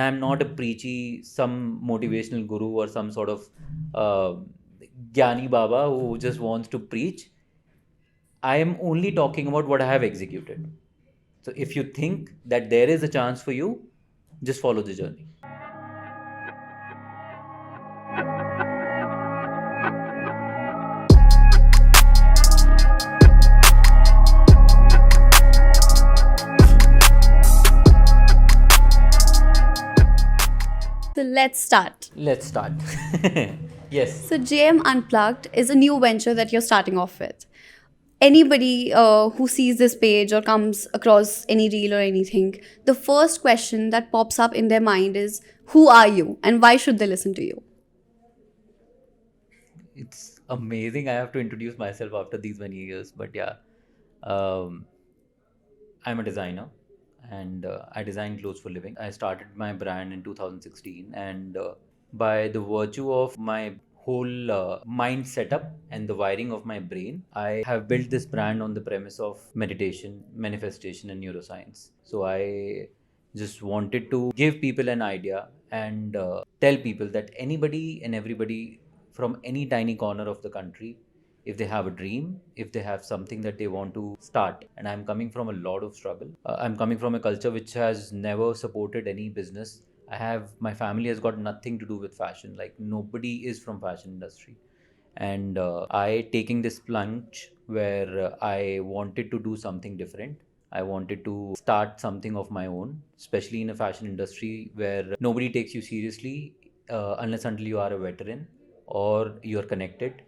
I'm not a preachy, some motivational guru or some sort of uh, Gyani Baba who just wants to preach. I am only talking about what I have executed. So if you think that there is a chance for you, just follow the journey. So let's start. Let's start. Yes. So JM Unplugged is a new venture that you're starting off with. Anybody who sees this page or comes across any reel or anything, the first question that pops up in their mind is, who are you and why should they listen to you? It's amazing. I have to introduce myself after these many years, but yeah, um, I'm a designer and I design clothes for living. I started my brand in 2016, and by the virtue of my whole mind setup and the wiring of my brain, I have built this brand on the premise of meditation, manifestation, and neuroscience. So I just wanted to give people an idea and tell people that anybody and everybody from any tiny corner of the country, if they have a dream, if they have something that they want to start. And I'm coming from a lot of struggle. I'm coming from a culture which has never supported any business. My family has got nothing to do with fashion. Like nobody is from fashion industry. And I taking this plunge where I wanted to do something different. I wanted to start something of my own, especially in a fashion industry where nobody takes you seriously unless until you are a veteran or you're connected.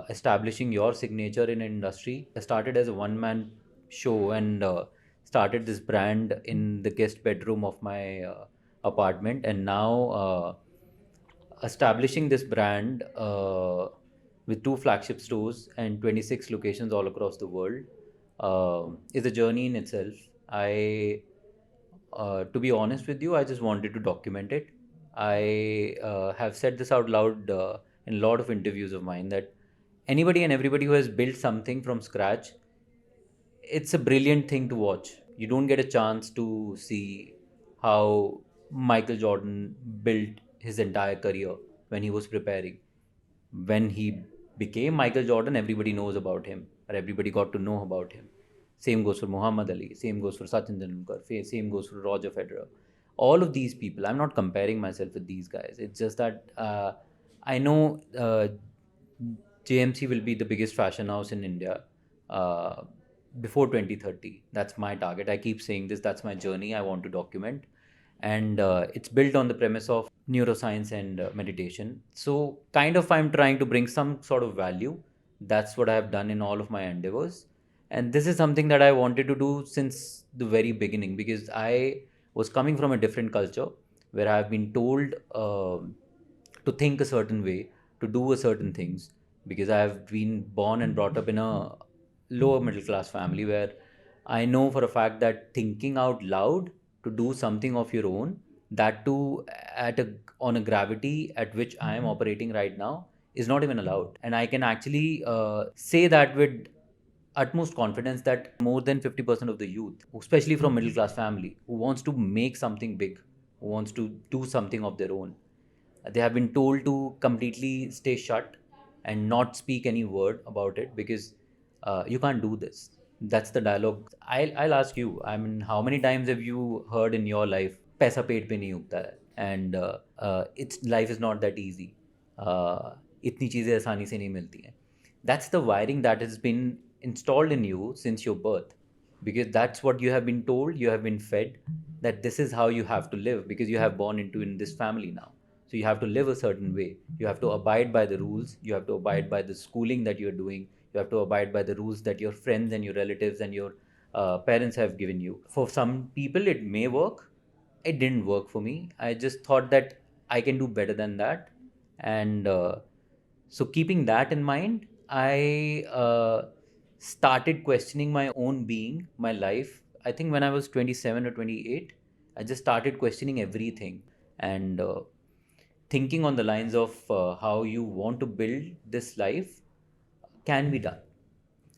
Establishing your signature in an industry. I started as a one man show and started this brand in the guest bedroom of my apartment, and now establishing this brand with two flagship stores and 26 locations all across the world is a journey in itself. To be honest with you, I just wanted to document it. I have said this out loud in a lot of interviews of mine that anybody and everybody who has built something from scratch, it's a brilliant thing to watch. You don't get a chance to see how Michael Jordan built his entire career when he was preparing. When he became Michael Jordan, everybody knows about him, or everybody got to know about him. Same goes for Muhammad Ali, same goes for Sachin Tendulkar, same goes for Roger Federer. All of these people, I'm not comparing myself with these guys. It's just that I know JMC will be the biggest fashion house in India uh, before 2030. That's my target. I keep saying this. That's my journey. I want to document. And it's built on the premise of neuroscience and meditation. So, kind of, I'm trying to bring some sort of value. That's what I have done in all of my endeavors. And this is something that I wanted to do since the very beginning because I was coming from a different culture where I've been told to think a certain way, to do a certain things, because I've been born and brought up in a lower middle class family where I know for a fact that thinking out loud to do something of your own, that too at a on a gravity at which I am operating right now, is not even allowed. And I can actually say that with utmost confidence that more than 50% of the youth, especially from middle class family, who wants to make something big, who wants to do something of their own, they have been told to completely stay shut and not speak any word about it because you can't do this. That's the dialogue. I'll ask you, I mean, how many times have you heard in your life, paisa पेट पे नहीं उगता है, and it's life is not that easy. इतनी चीज़ें आसानी से नहीं मिलती हैं. That's the wiring that has been installed in you since your birth, because that's what you have been told, you have been fed, that this is how you have to live because you have born into in this family now. So you have to live a certain way, you have to abide by the rules, you have to abide by the schooling that you're doing, you have to abide by the rules that your friends and your relatives and your parents have given you. For some people it may work, it didn't work for me. I just thought that I can do better than that. And so keeping that in mind, I started questioning my own being, my life. I think when I was 27 or 28, I just started questioning everything and thinking on the lines of how you want to build this life can be done.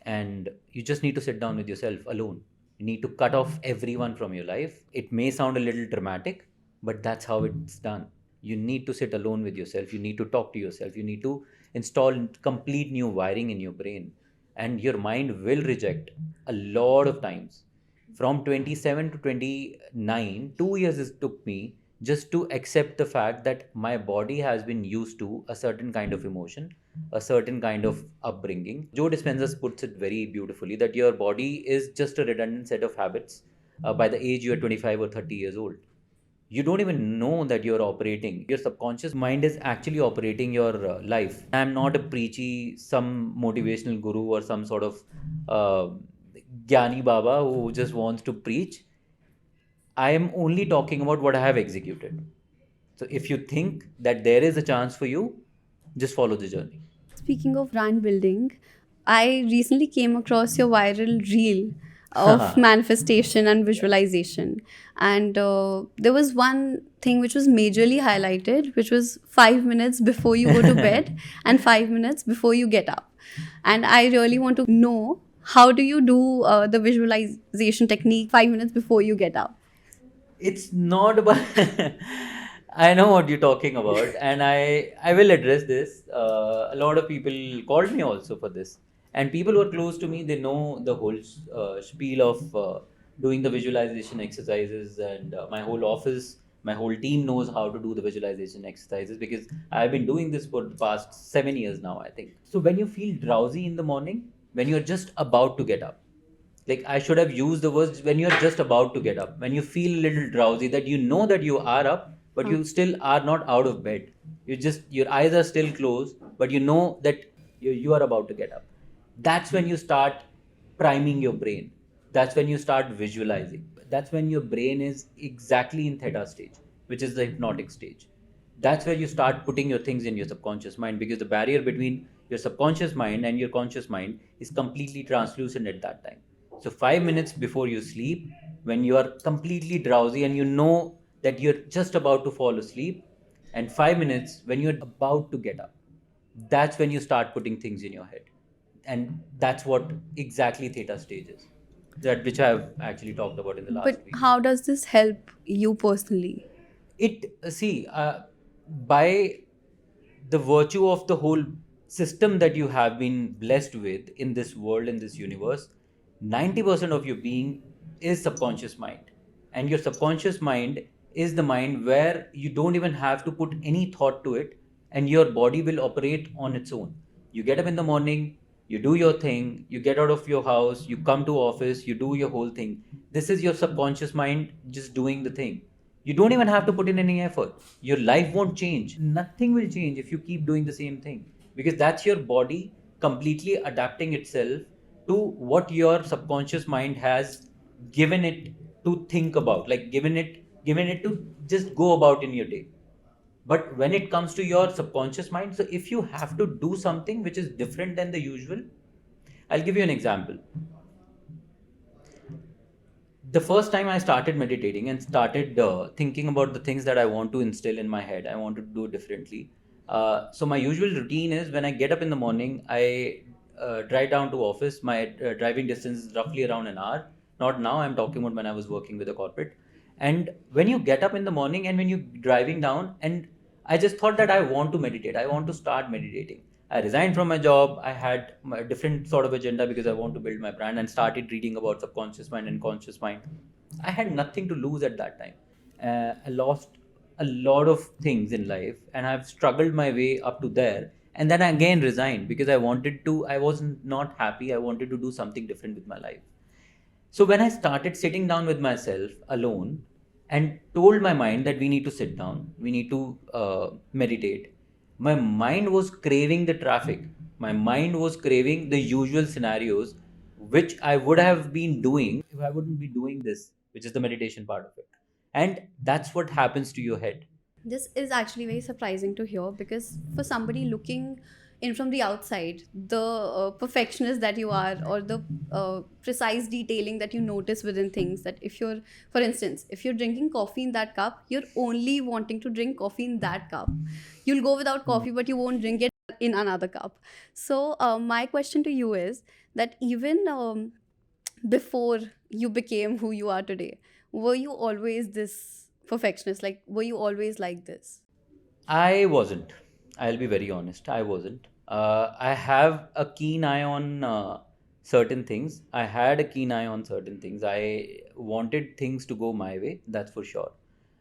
And you just need to sit down with yourself alone. You need to cut off everyone from your life. It may sound a little dramatic, but that's how it's done. You need to sit alone with yourself, you need to talk to yourself, you need to install complete new wiring in your brain, and your mind will reject a lot of times. From 27 to 29, 2 years it took me just to accept the fact that my body has been used to a certain kind of emotion, a certain kind of upbringing. Joe Dispenza puts it very beautifully that your body is just a redundant set of habits by the age you are 25 or 30 years old. You don't even know that you're operating. Your subconscious mind is actually operating your life. I'm not a preachy, some motivational guru or some sort of uh, Gyani Baba who just wants to preach. I am only talking about what I have executed. So if you think that there is a chance for you, just follow the journey. Speaking of brand building, I recently came across your viral reel of manifestation and visualization. And there was one thing which was majorly highlighted, which was 5 minutes before you go to bed and 5 minutes before you get up. And I really want to know, how do you do the visualization technique 5 minutes before you get up? It's not about I know what you're talking about, and I will address this. A lot of people called me also for this, and people who are close to me, they know the whole spiel of doing the visualization exercises, and my whole office, my whole team knows how to do the visualization exercises because I've been doing this for the past 7 years now, I think. So when you feel drowsy in the morning, when you're just about to get up, like I should have used the words, when you're just about to get up, when you feel a little drowsy, that you know that you are up, but you still are not out of bed. You just, your eyes are still closed, but you know that you are about to get up. That's when you start priming your brain. That's when you start visualizing. That's when your brain is exactly in theta stage, which is the hypnotic stage. That's where you start putting your things in your subconscious mind, because the barrier between your subconscious mind and your conscious mind is completely translucent at that time. So 5 minutes before you sleep, when you are completely drowsy and you know that you're just about to fall asleep, and 5 minutes when you're about to get up, that's when you start putting things in your head. And that's what exactly theta stage is, that which I've actually talked about in the last But week. how does this help you personally? It see by the virtue of the whole system that you have been blessed with in this world, in this universe, 90% of your being is subconscious mind. And your subconscious mind is the mind where you don't even have to put any thought to it, and your body will operate on its own. You get up in the morning, you do your thing, you get out of your house, you come to office, you do your whole thing. This is your subconscious mind just doing the thing. You don't even have to put in any effort. Your life won't change. Nothing will change if you keep doing the same thing, because that's your body completely adapting itself to what your subconscious mind has given it to think about, like given it to just go about in your day. But when it comes to your subconscious mind, so if you have to do something which is different than the usual, I'll give you an example. The first time I started meditating and started thinking about the things that I want to instill in my head, I want to do differently. So my usual routine is, when I get up in the morning, I drive down to office. My driving distance is roughly around an hour. Not now. I'm talking about when I was working with a corporate. And when you get up in the morning and when you're driving down, and I just thought that I want to meditate. I want to start meditating. I resigned from my job. I had a different sort of agenda because I want to build my brand, and started reading about subconscious mind and conscious mind. I had nothing to lose at that time. I lost a lot of things in life, and I've struggled my way up to there. And then I again resigned because I was not happy. I wanted to do something different with my life. So when I started sitting down with myself alone and told my mind that we need to sit down, we need to meditate, my mind was craving the traffic. My mind was craving the usual scenarios, which I would have been doing if I wouldn't be doing this, which is the meditation part of it. And that's what happens to your head. This is actually very surprising to hear, because for somebody looking in from the outside, the perfectionist that you are, or the precise detailing that you notice within things, that if you're, for instance, if you're drinking coffee in that cup, you're only wanting to drink coffee in that cup. You'll go without coffee, but you won't drink it in another cup. So my question to you is that, even before you became who you are today, were you always this perfectionist? Like, were you always like this? I wasn't. I'll be very honest. I wasn't. I have a keen eye on certain things. I had a keen eye on certain things. I wanted things to go my way, that's for sure.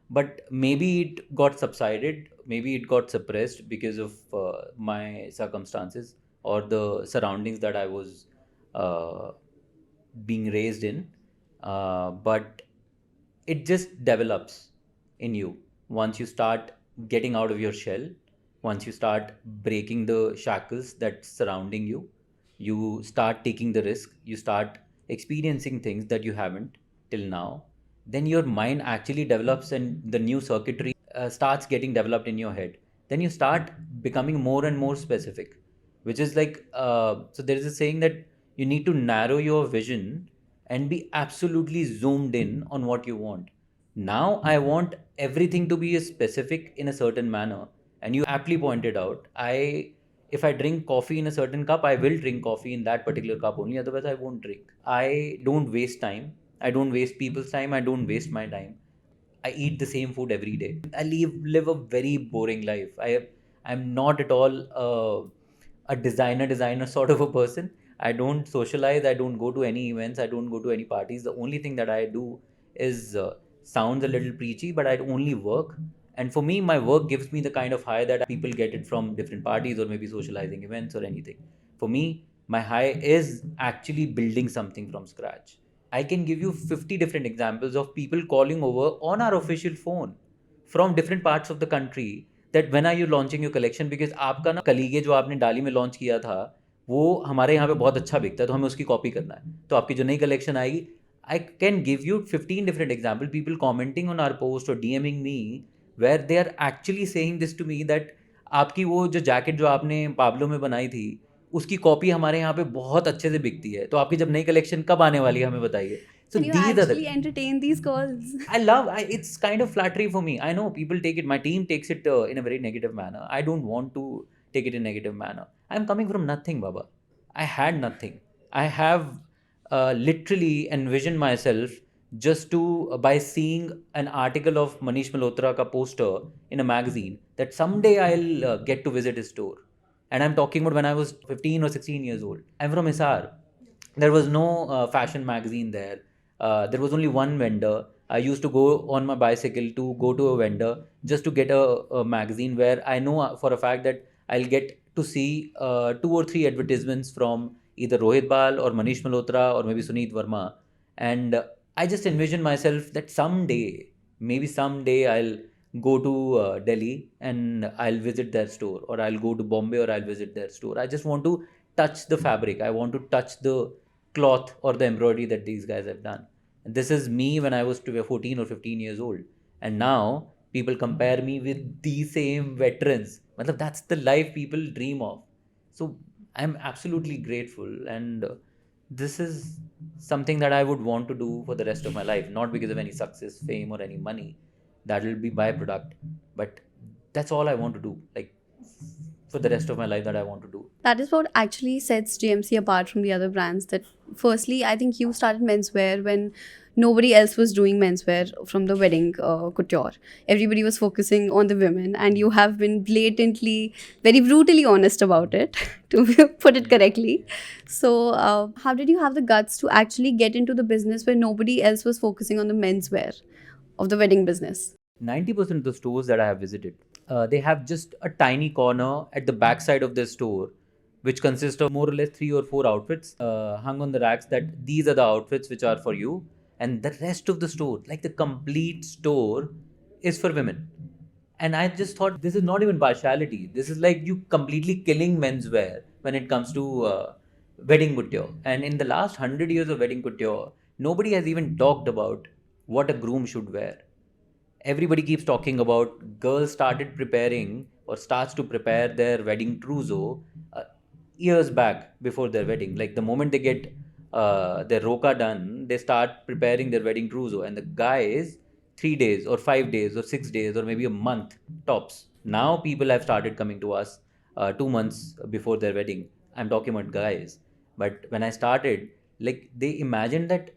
But maybe it got subsided, maybe it got suppressed because of my circumstances or the surroundings that I was uh, being raised in. But it just develops in you once you start getting out of your shell, once you start breaking the shackles that's surrounding you, you start taking the risk, you start experiencing things that you haven't till now, then your mind actually develops and the new circuitry starts getting developed in your head. Then you start becoming more and more specific, which is like, so there is a saying that you need to narrow your vision and be absolutely zoomed in on what you want. Now I want everything to be specific in a certain manner. And you aptly pointed out, if I drink coffee in a certain cup, I will drink coffee in that particular cup only, otherwise I won't drink. I don't waste time. I don't waste people's time. I don't waste my time. I eat the same food every day. I live a very boring life. I'm not at all a designer sort of a person. I don't socialize. I don't go to any events. I don't go to any parties. The only thing that I do is sounds a little preachy, but I only work. And for me, my work gives me the kind of high that people get it from different parties or maybe socializing events or anything. For me, my high is actually building something from scratch. I can give you 50 different examples of people calling over on our official phone from different parts of the country that when are you launching your collection, because आपका ना कलीगे जो आपने डाली में launch किया था वो हमारे यहाँ पे बहुत अच्छा बिकता है तो हमें उसकी कॉपी करना है, तो आपकी जो नई कलेक्शन आएगी. I can give you 15 different examples, people commenting on our post or DMing me where they are actually saying this to me that आपकी वो जो जैकेट जो आपने पाब्लो में बनाई थी उसकी कॉपी हमारे यहाँ पे बहुत अच्छे से बिकती है, तो आपकी जब नई कलेक्शन कब आने वाली है हमें बताइए. So And you these are the, actually entertain these calls. it's kind of flattery for me. I know people take it, my team takes it in a very negative manner. I don't want to take it in a negative manner. I'm coming from nothing, Baba. I had nothing. I have literally envisioned myself just to, by seeing an article of Manish Malhotra ka poster in a magazine, that someday I'll get to visit his store. And I'm talking about when I was 15 or 16 years old. I'm from Hisar. There was no fashion magazine there. There was only one vendor. I used to go on my bicycle to go to a vendor just to get a magazine where I know for a fact that I'll get to see two or three advertisements from either Rohit Bal or Manish Malhotra or maybe Suneet Verma. And I just envision myself that someday, maybe someday, I'll go to Delhi and I'll visit their store, or I'll go to Bombay or I'll visit their store. I just want to touch the fabric. I want to touch the cloth or the embroidery that these guys have done. And this is me when I was 14 or 15 years old. And now people compare me with these same veterans. Matlab, that's the life people dream of. So I'm absolutely grateful. And this is something that I would want to do for the rest of my life, not because of any success, fame, or any money. That will be byproduct. But that's all I want to do. Like, for the rest of my life, that I want to do. That is what actually sets GMC apart from the other brands. That firstly, I think you started menswear when nobody else was doing menswear from the wedding couture. Everybody was focusing on the women, and you have been blatantly, very brutally honest about it, to put it correctly. So, how did you have the guts to actually get into the business where nobody else was focusing on the menswear of the wedding business? 90% of the stores that I have visited, they have just a tiny corner at the back side of their store, which consists of more or less 3 or 4 outfits hung on the racks, that these are the outfits which are for you. And the rest of the store, like the complete store, is for women. And I just thought, this is not even partiality. This is like you completely killing menswear when it comes to wedding couture. And in the last 100 years of wedding couture, nobody has even talked about what a groom should wear. Everybody keeps talking about girls started preparing or starts to prepare their wedding trousseau years back before their wedding. Like the moment they get their roka done, they start preparing their wedding trousseau, and the guys 3 days or 5 days or 6 days or maybe a month tops. Now people have started coming to us 2 months before their wedding. I'm talking about guys. But when I started, like they imagined that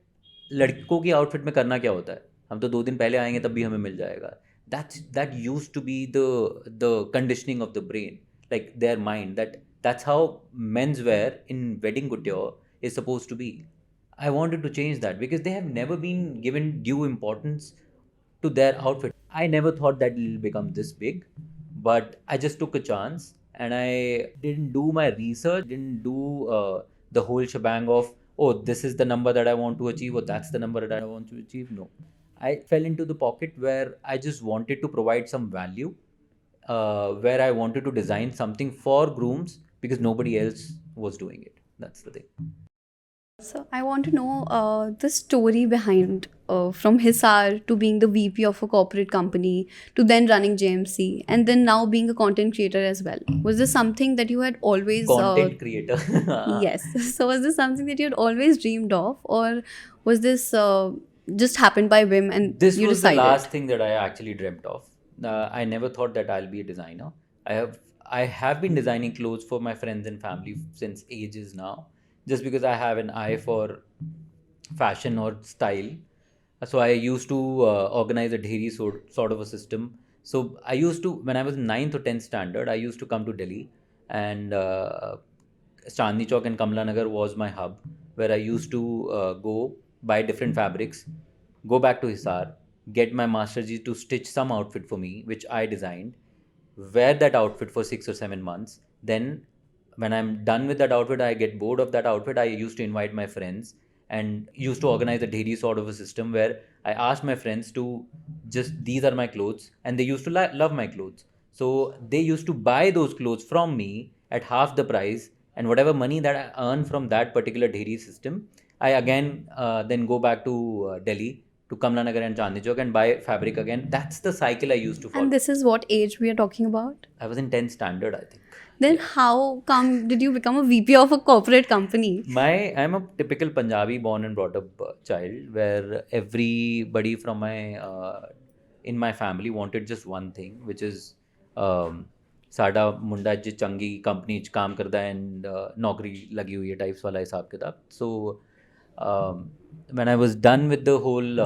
लड़कों की outfit में करना क्या होता है. हम तो 2 दिन पहले आएंगे तब भी हमें मिल जाएगा. That used to be the conditioning of the brain, like their mind, that's how menswear in wedding couture is supposed to be. I wanted to change that because they have never been given due importance to their outfit. I never thought that it'll become this big, but I just took a chance and I didn't do my research, didn't do the whole shebang of, oh, this is the number that I want to achieve, or that's the number that I want to achieve. No. I fell into the pocket where I just wanted to provide some value, where I wanted to design something for grooms because nobody else was doing it. That's the thing. So I want to know the story behind from Hisar to being the VP of a corporate company to then running JMC and then now being a content creator as well. Was this something that you had always Content creator. yes. So was this something that you had always dreamed of, or was this just happened by whim and This you was the decided? last thing that I actually dreamt of. I never thought that I'll be a designer. I have been designing clothes for my friends and family since ages now, just because I have an eye for fashion or style. So I used to organize a dairy sort of a system. So I used to, when I was in 9th or 10th standard, I used to come to Delhi, and Chandni Chowk and Kamla Nagar was my hub, where I used to go buy different fabrics, go back to Hisar, get my Master Ji to stitch some outfit for me, which I designed, wear that outfit for 6 or 7 months. Then, when I'm done with that outfit, I get bored of that outfit. I used to invite my friends and used to organize a dairy sort of a system where I asked my friends to just, these are my clothes, and they used to love my clothes. So they used to buy those clothes from me at half the price, and whatever money that I earn from that particular dairy system, I again then go back to Delhi, to Kamla Nagar and Chandni Chowk, and buy fabric again. That's the cycle I used to follow. And this is what age we are talking about? I was in 10th standard, I think. Then Yeah. how come did you become a VP of a corporate company? I'm a typical Punjabi born and brought up child, where everybody from my in my family wanted just one thing, which is साडा मुंडा जो चंगी company च काम करदा and नौकरी लगी हुई है टाइप्स वाला हिसाब किताब. So when I was done with the whole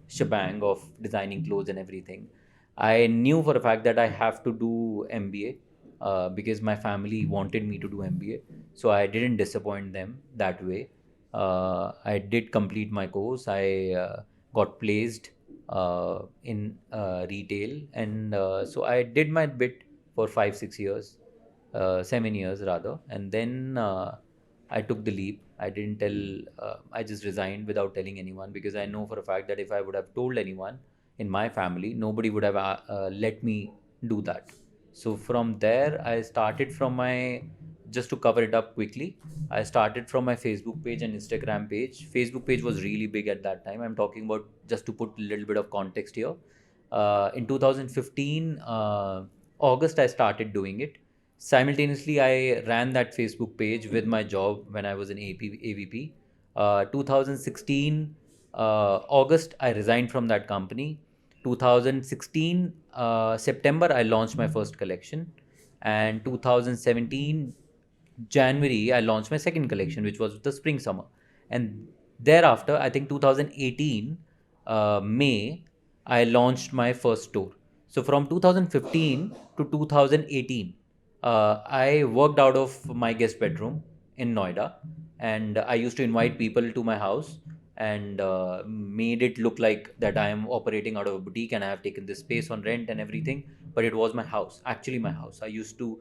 shebang of designing clothes and everything, I knew for a fact that I have to do MBA, because my family wanted me to do MBA. So I didn't disappoint them that way. I did complete my course. I got placed in retail, and so I did my bit for 5 6 years, 7 years rather, and then I took the leap. I didn't tell. I just resigned without telling anyone, because I know for a fact that if I would have told anyone in my family, nobody would have let me do that. So from there, I started from my, just to cover it up quickly, I started from my Facebook page and Instagram page. Facebook page was really big at that time. I'm talking about, just to put a little bit of context here. In 2015, August, I started doing it. Simultaneously, I ran that Facebook page with my job when I was in AVP. 2016, August, I resigned from that company. 2016, September, I launched my first collection. And 2017, January, I launched my second collection, which was the spring summer. And thereafter, I think 2018, May, I launched my first store. So from 2015 to 2018, I worked out of my guest bedroom in Noida, and I used to invite people to my house, and made it look like that I am operating out of a boutique and I have taken this space on rent and everything. But it was my house, actually my house. I used to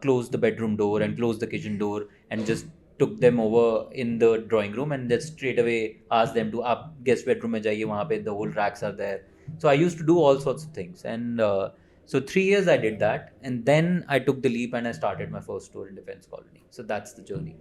close the bedroom door and close the kitchen door and just took them over in the drawing room and just straight away asked them to up guest bedroom mein jaiye, wahan pe the whole racks are there. So I used to do all sorts of things, and so 3 years I did that, and then I took the leap and I started my first store in Defense Colony. So that's the journey.